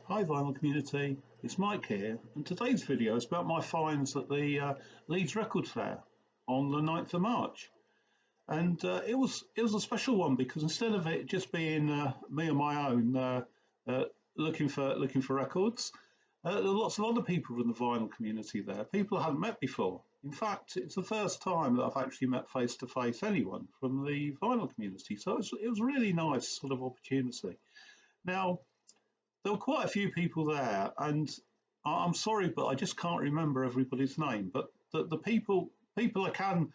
Hi vinyl community, it's Mike here, and today's video is about my finds at the Leeds Record Fair on the 9th of March. And it was a special one because instead of it just being me on my own looking for records, there were lots of other people from the vinyl community there, people I hadn't met before. In fact, it's the first time that I've actually met face to face anyone from the vinyl community, so it was a really nice sort of opportunity. Now, there were quite a few people there, and I'm sorry, but I just can't remember everybody's name. But the people I can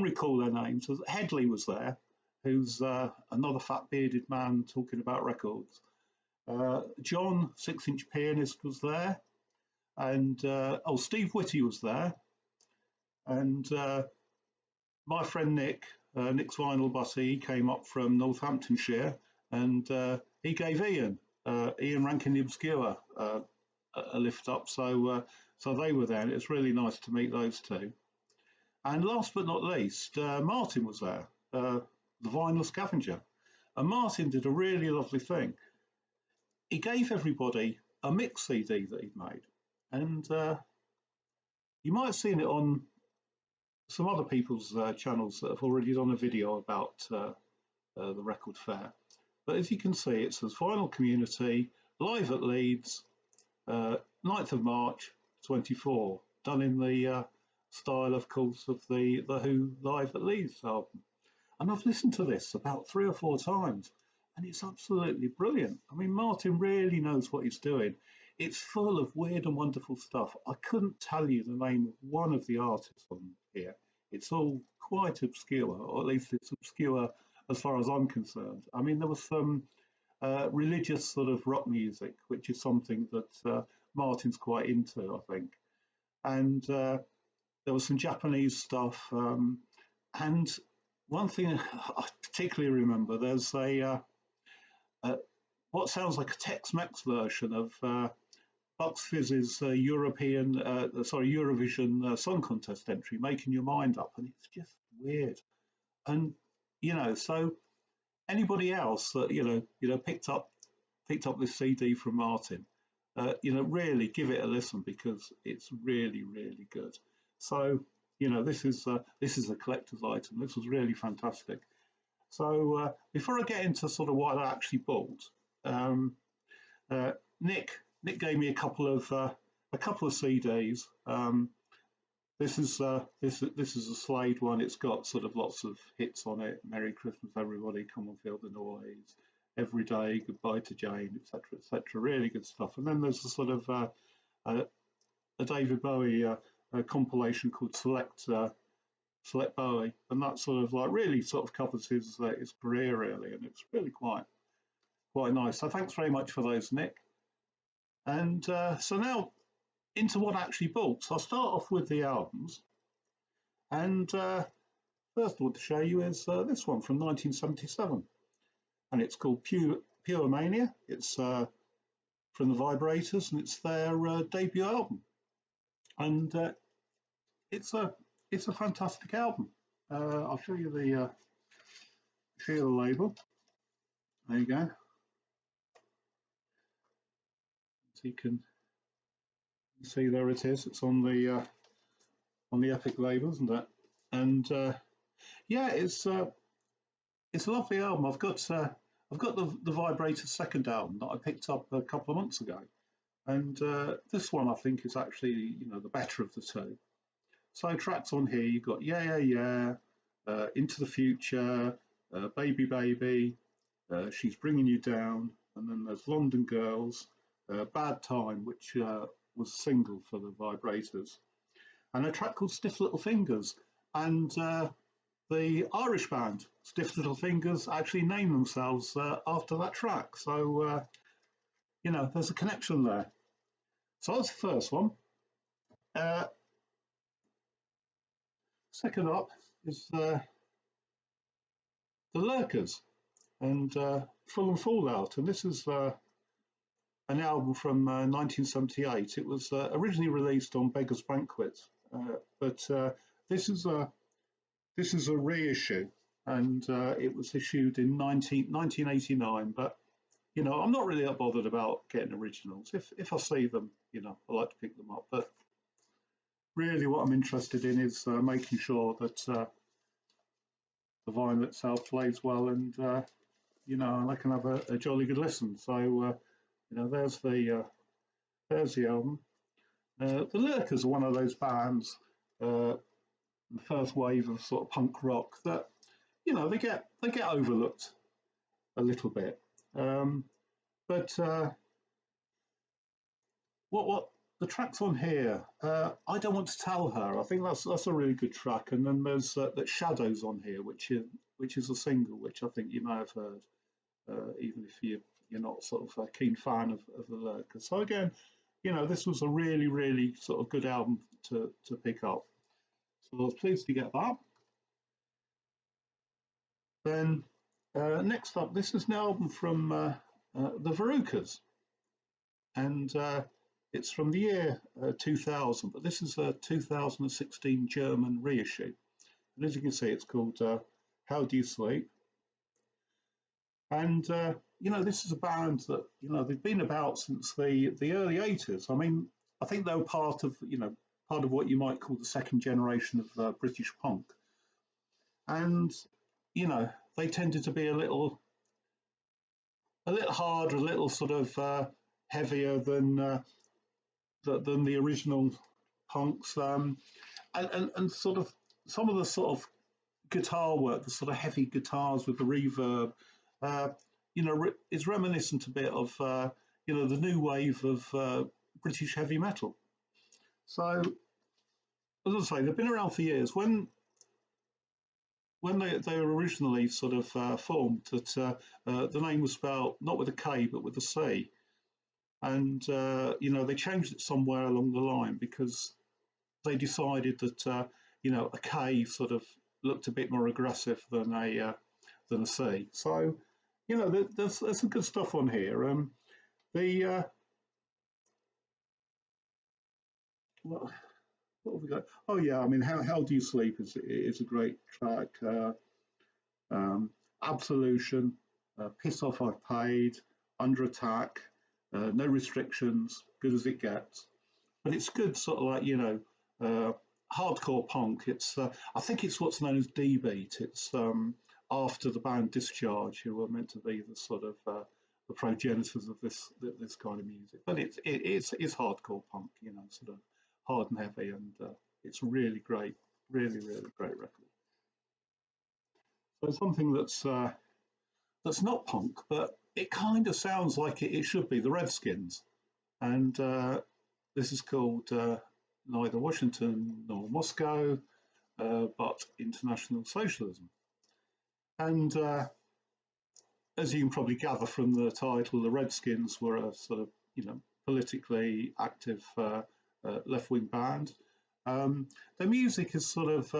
recall their names. Headley was there, who's another fat bearded man talking about records. John, 6-inch pianist, was there, and Steve Whitty was there, and my friend Nick's vinyl buddy, he came up from Northamptonshire, and he gave Ian Rankin the Obscure a lift up, so they were there, and it's really nice to meet those two. And last but not least, Martin was there, the vinyl scavenger, and Martin did a really lovely thing. He gave everybody a mix CD that he'd made, and you might have seen it on some other people's channels that have already done a video about the record fair. But as you can see, it says Vinyl Community, live at Leeds, 9th of March 24, done in the style, of course, of the Who Live at Leeds album. And I've listened to this about 3 or 4 times, and it's absolutely brilliant. I mean, Martin really knows what he's doing. It's full of weird and wonderful stuff. I couldn't tell you the name of one of the artists on here. It's all quite obscure, or at least it's obscure as far as I'm concerned. I mean, there was some religious sort of rock music, which is something that Martin's quite into, I think. And there was some Japanese stuff. And one thing I particularly remember, there's what sounds like a Tex-Mex version of Bucks Fizz's Eurovision Song Contest entry, Making Your Mind Up, and it's just weird. And so anybody else that picked up this CD from Martin, really give it a listen because it's really, really good. So this is a collector's item. This was really fantastic. So before I get into sort of what I actually bought, Nick gave me a couple of CDs. This is a Slade one. It's got sort of lots of hits on it. Merry Christmas, everybody, come on, feel the noise. Every day, goodbye to Jane, etc., etc. Really good stuff. And then there's a sort of a David Bowie compilation called Select Bowie, and that sort of really sort of covers his career really, and it's really quite nice. So thanks very much for those, Nick. And so now into what I actually bought. So I'll start off with the albums, and first I want to show you is this one from 1977, and it's called Pure Mania. It's from the Vibrators, and it's their debut album, and it's a fantastic album. I'll show you the label. There you go. So you can see there it is. It's on the Epic label, isn't it? And yeah, it's a lovely album. I've got the Vibrators' second album that I picked up a couple of months ago, and this one I think is actually the better of the two. So tracks on here, you've got Yeah Yeah Yeah, Into the Future, Baby Baby, She's Bringing You Down, and then there's London Girls, Bad Time, which was a single for the Vibrators, and a track called Stiff Little Fingers. And the Irish band Stiff Little Fingers actually named themselves after that track. So there's a connection there. So that's the first one. Second up is the Lurkers and Full and Fallout, and this is an album from 1978. It was originally released on Beggars Banquet, but this is a reissue, and it was issued in 1989. But I'm not really that bothered about getting originals. If I see them, I like to pick them up. But really, what I'm interested in is making sure that the vinyl itself plays well, and I can have a jolly good listen. So there's the album. The Lurkers are one of those bands, the first wave of sort of punk rock that they get overlooked a little bit. But what the tracks on here? I don't want to tell her. I think that's a really good track. And then there's that Shadows on here, which is a single, which I think you may have heard, even if you're not sort of a keen fan of the Lurkers. So again, this was a really, really sort of good album to pick up. So I was pleased to get that. Then next up, this is an album from the Verucas, and it's from the year 2000, but this is a 2016 German reissue. And as you can see, it's called How Do You Sleep? And this is a band that they've been about since the early 80s. I mean, I think they were part of what you might call the second generation of British punk, and they tended to be a little harder, a little sort of heavier than the original punks, and sort of some of the sort of guitar work, the sort of heavy guitars with the reverb, is reminiscent a bit of the new wave of British heavy metal. So, as I say, they've been around for years. When they were originally sort of formed, that the name was spelled not with a K but with a C, and they changed it somewhere along the line because they decided that a K sort of looked a bit more aggressive than a C. So there's some good stuff on here. The what have we got? Oh yeah, I mean, how do you sleep is a great track. Absolution, Piss Off I've Paid, Under Attack, No Restrictions, Good as It Gets. But it's good, sort of like hardcore punk. It's I think it's what's known as D beat. It's after the band Discharge, who were meant to be the sort of the progenitors of this kind of music. But it's hardcore punk, sort of hard and heavy, and it's really great, really great record. So something that's not punk, but it kind of sounds like it should be, the Redskins, and this is called Neither Washington nor Moscow, but International Socialism. And as you can probably gather from the title, the Redskins were a sort of politically active left-wing band. Their music is sort of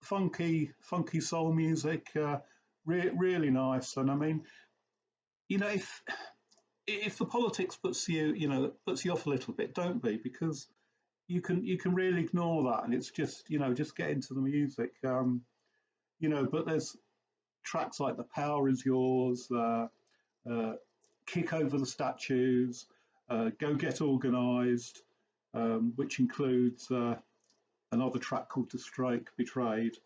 funky soul music, really nice. And I mean, if the politics puts you off a little bit, don't be, because you can really ignore that, and it's just just get into the music. But there's tracks like The Power Is Yours, Kick Over the Statues, Go Get Organised, which includes another track called To Strike Betrayed,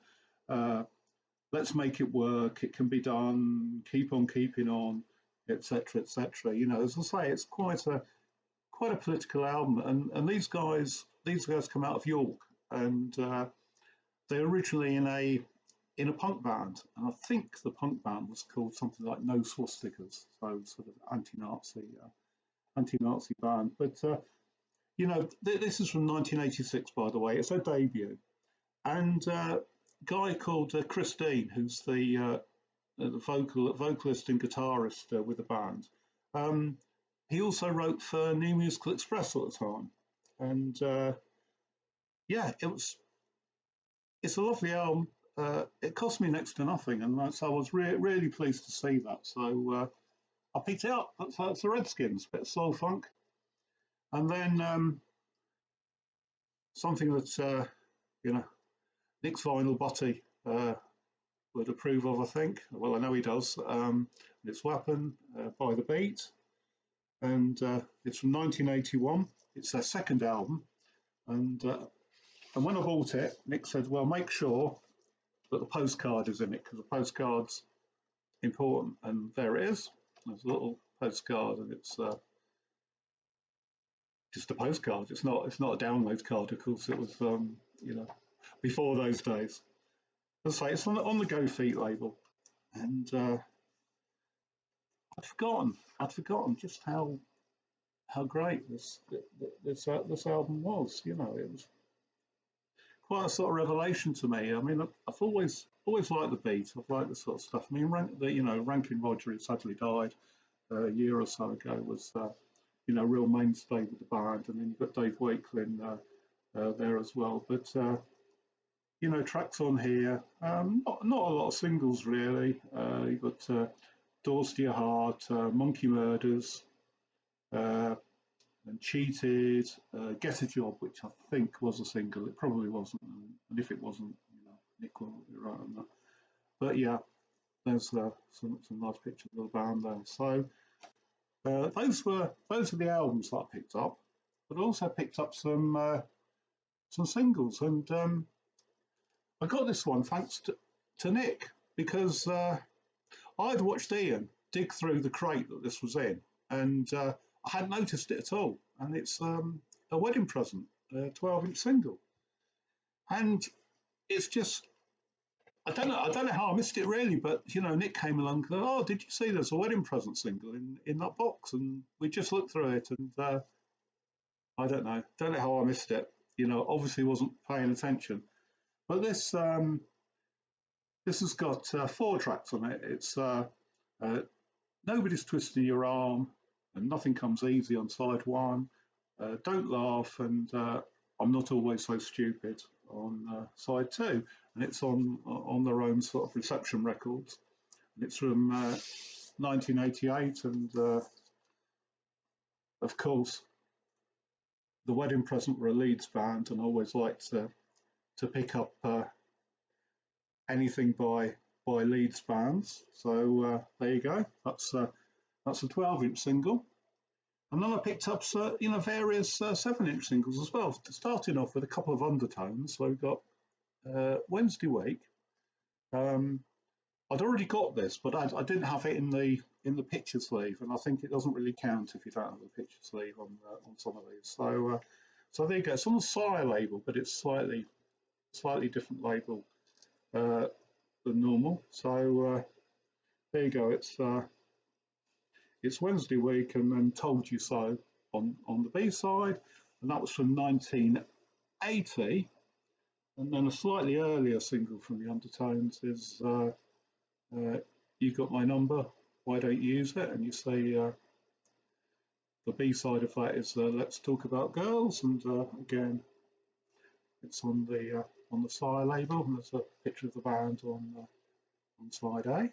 Let's Make It Work, It Can Be Done, Keep On Keeping On, etc., etc. As I say, it's quite a political album, and these guys come out of York, and they're originally in a punk band, and I think the punk band was called something like No Swastikas, so sort of anti-Nazi band. But this is from 1986, by the way. It's their debut, and a guy called Chris Dean, who's the vocalist and guitarist with the band. He also wrote for New Musical Express at the time, and it's a lovely album. It cost me next to nothing, and so I was really pleased to see that. So I picked it up. That's the Redskins, bit of soul funk, and then something that Nick's Vinyl Butty would approve of, I think. Well, I know he does. It's Weapon by The Beat, and it's from 1981. It's their second album, and when I bought it, Nick said, "Well, make sure that the postcard is in it because the postcard's important." And there it is. There's a little postcard, and it's just a postcard. It's not a download card, of course. It was before those days. As I say, it's on the Go Feet label, and I'd forgotten just how great this album was. You know, it was quite a sort of revelation to me. I mean, I've always liked the Beat. I've liked this sort of stuff. I mean, Rankin Roger, who sadly died a year or so ago, was real mainstay with the band, and then you've got Dave Wakelin there as well. But tracks on here, not a lot of singles really. You've got Doors to Your Heart, Monkey Murders, and Cheated, Get a Job, which I think was a single. It probably wasn't, and if it wasn't, Nick will be right on that. But yeah, there's some nice pictures of the band there. So those were the albums that I picked up, but I also picked up some singles, and I got this one thanks to Nick, because I'd watched Ian dig through the crate that this was in, and I hadn't noticed it at all. And it's a wedding present, a 12-inch single, and it's just I don't know how I missed it really, but Nick came along and said, "Oh, did you see there's a wedding present single in that box?" And we just looked through it, and I don't know how I missed it. Obviously wasn't paying attention. But this has got 4 tracks on it. It's Nobody's Twisting Your Arm, and Nothing Comes Easy on side 1. Don't Laugh, and I'm Not Always So Stupid on side 2. And it's on their own sort of reception records. And it's from 1988, and of course, the Wedding Present were a Leeds band, and I always liked to pick up anything by Leeds bands. So there you go. That's a 12-inch single. And then I picked up various 7-inch singles as well, starting off with a couple of undertones. So we've got Wednesday Week. I'd already got this, but I didn't have it in the picture sleeve, and I think it doesn't really count if you don't have the picture sleeve on some of these. So there you go. It's on the Sire label, but it's slightly different label than normal. So there you go. It's Wednesday Week, and then Told You So on the B side, and that was from 1980. And then a slightly earlier single from the Undertones is You Got My Number, Why Don't You Use It? And you see the B side of that is Let's Talk About Girls, and again it's on the Sire label, and there's a picture of the band on side A.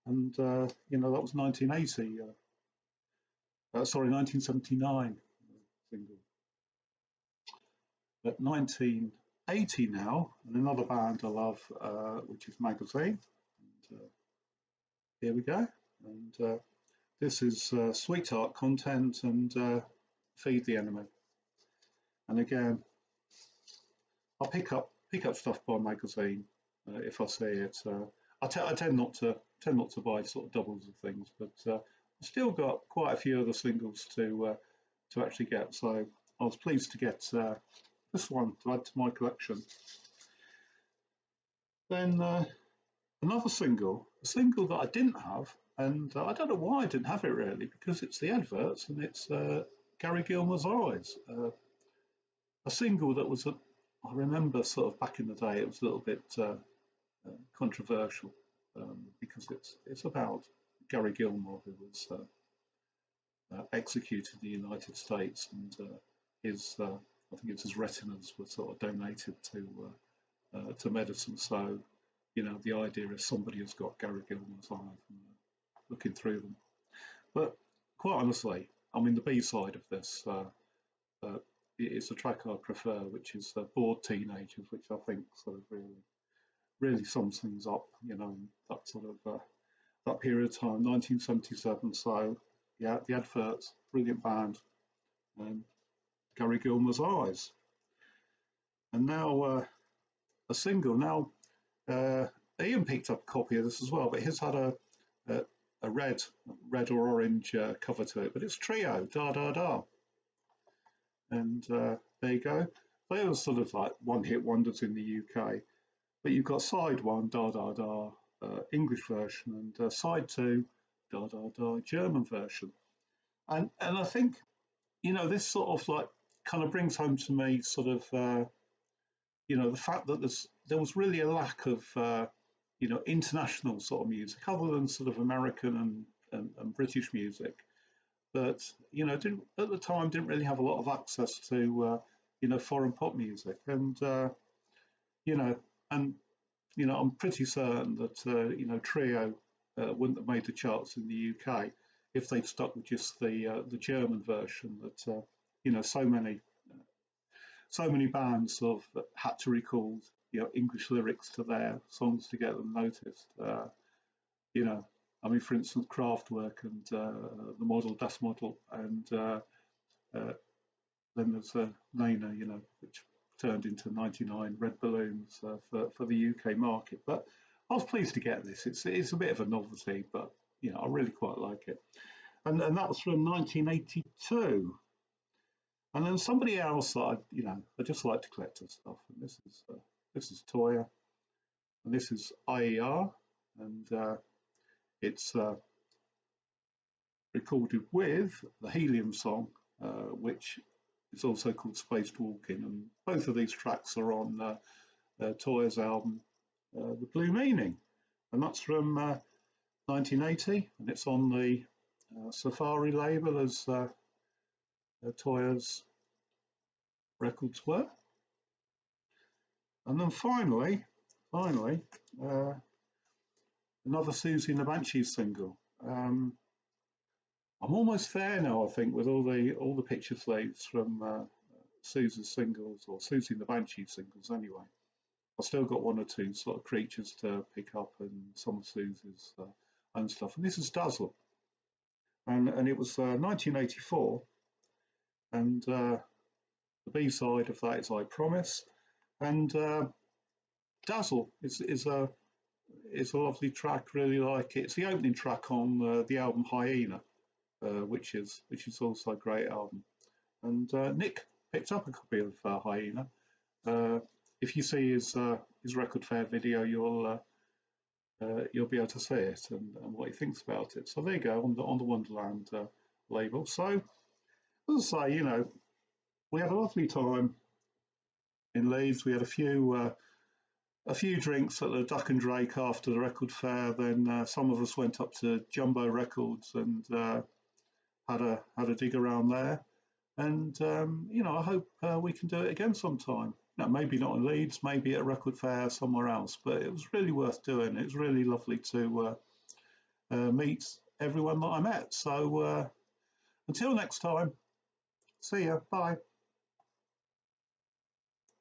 And that was 1980. 1979 single. But 1980 now, and another band I love, which is Magazine. And, here we go. And this is Sweetheart Content and Feed the Enemy. And again, I'll pick up stuff by Magazine if I see it. I tend not to buy sort of doubles of things, but I've still got quite a few other singles to actually get. So I was pleased to get this one to add to my collection. Then another single, a single that I didn't have, and I don't know why I didn't have it really, because it's the adverts, and it's Gary Gilmore's Eyes, a single that was I remember sort of back in the day it was a little bit controversial because it's about Gary Gilmore, who was executed in the United States, and his I think it's his retinas were sort of donated to medicine. So the idea is somebody has got Gary Gilmore's eyes and looking through them. But quite honestly, I mean, the B side of this is a track I prefer, which is Bored Teenagers, which I think sort of really sums things up, that sort of that period of time, 1977. So yeah, the Adverts, brilliant band, Gary Gilmore's Eyes, and now a single. Now Ian picked up a copy of this as well, but his had a, a red or orange cover to it, but it's Trio, Da Da Da, and there you go. They were sort of like one-hit wonders in the UK, but you've got side one, Da Da Da, English version, and side two, Da Da Da, German version. And I think, this sort of like kind of brings home to me sort of the fact that there was really a lack of international sort of music other than sort of American and British music that didn't at the time didn't really have a lot of access to foreign pop music. And you know and I'm pretty certain that Trio wouldn't have made the charts in the UK if they'd stuck with just the German version that so many bands sort of had to record English lyrics to their songs to get them noticed. I mean, for instance, Kraftwerk and the Model, Das Model, and then there's Nena, which turned into 99 Red Balloons for the UK market. But I was pleased to get this. It's a bit of a novelty, but I really quite like it. And that was from 1982. And then somebody else that I just like to collect her stuff. And this is Toya, and this is IER, and it's recorded with the Helium song, which is also called Spaced Walking, and both of these tracks are on Toya's album, The Blue Meaning, and that's from 1980, and it's on the Safari label as Toya's records were. And then finally, another Susie and the Banshees single. I'm almost there now, I think, with all the picture slates from Susie's singles, or Susie and the Banshees singles anyway. I've still got one or two sort of creatures to pick up and some of Susie's own stuff. And this is Dazzle. And it was 1984. And the B-side of that is I Promise. And Dazzle is a lovely track, really like it. It's the opening track on the album Hyena, which is also a great album. And Nick picked up a copy of Hyena. If you see his Record Fair video, you'll be able to see it and what he thinks about it. So there you go, on the Wonderland label. So as I say, we had a lovely time in Leeds. We had a few drinks at the Duck and Drake after the Record Fair. Then some of us went up to Jumbo Records and had a dig around there. And I hope we can do it again sometime. Now, maybe not in Leeds, maybe at a Record Fair somewhere else. But it was really worth doing. It was really lovely to meet everyone that I met. So until next time, see ya. Bye.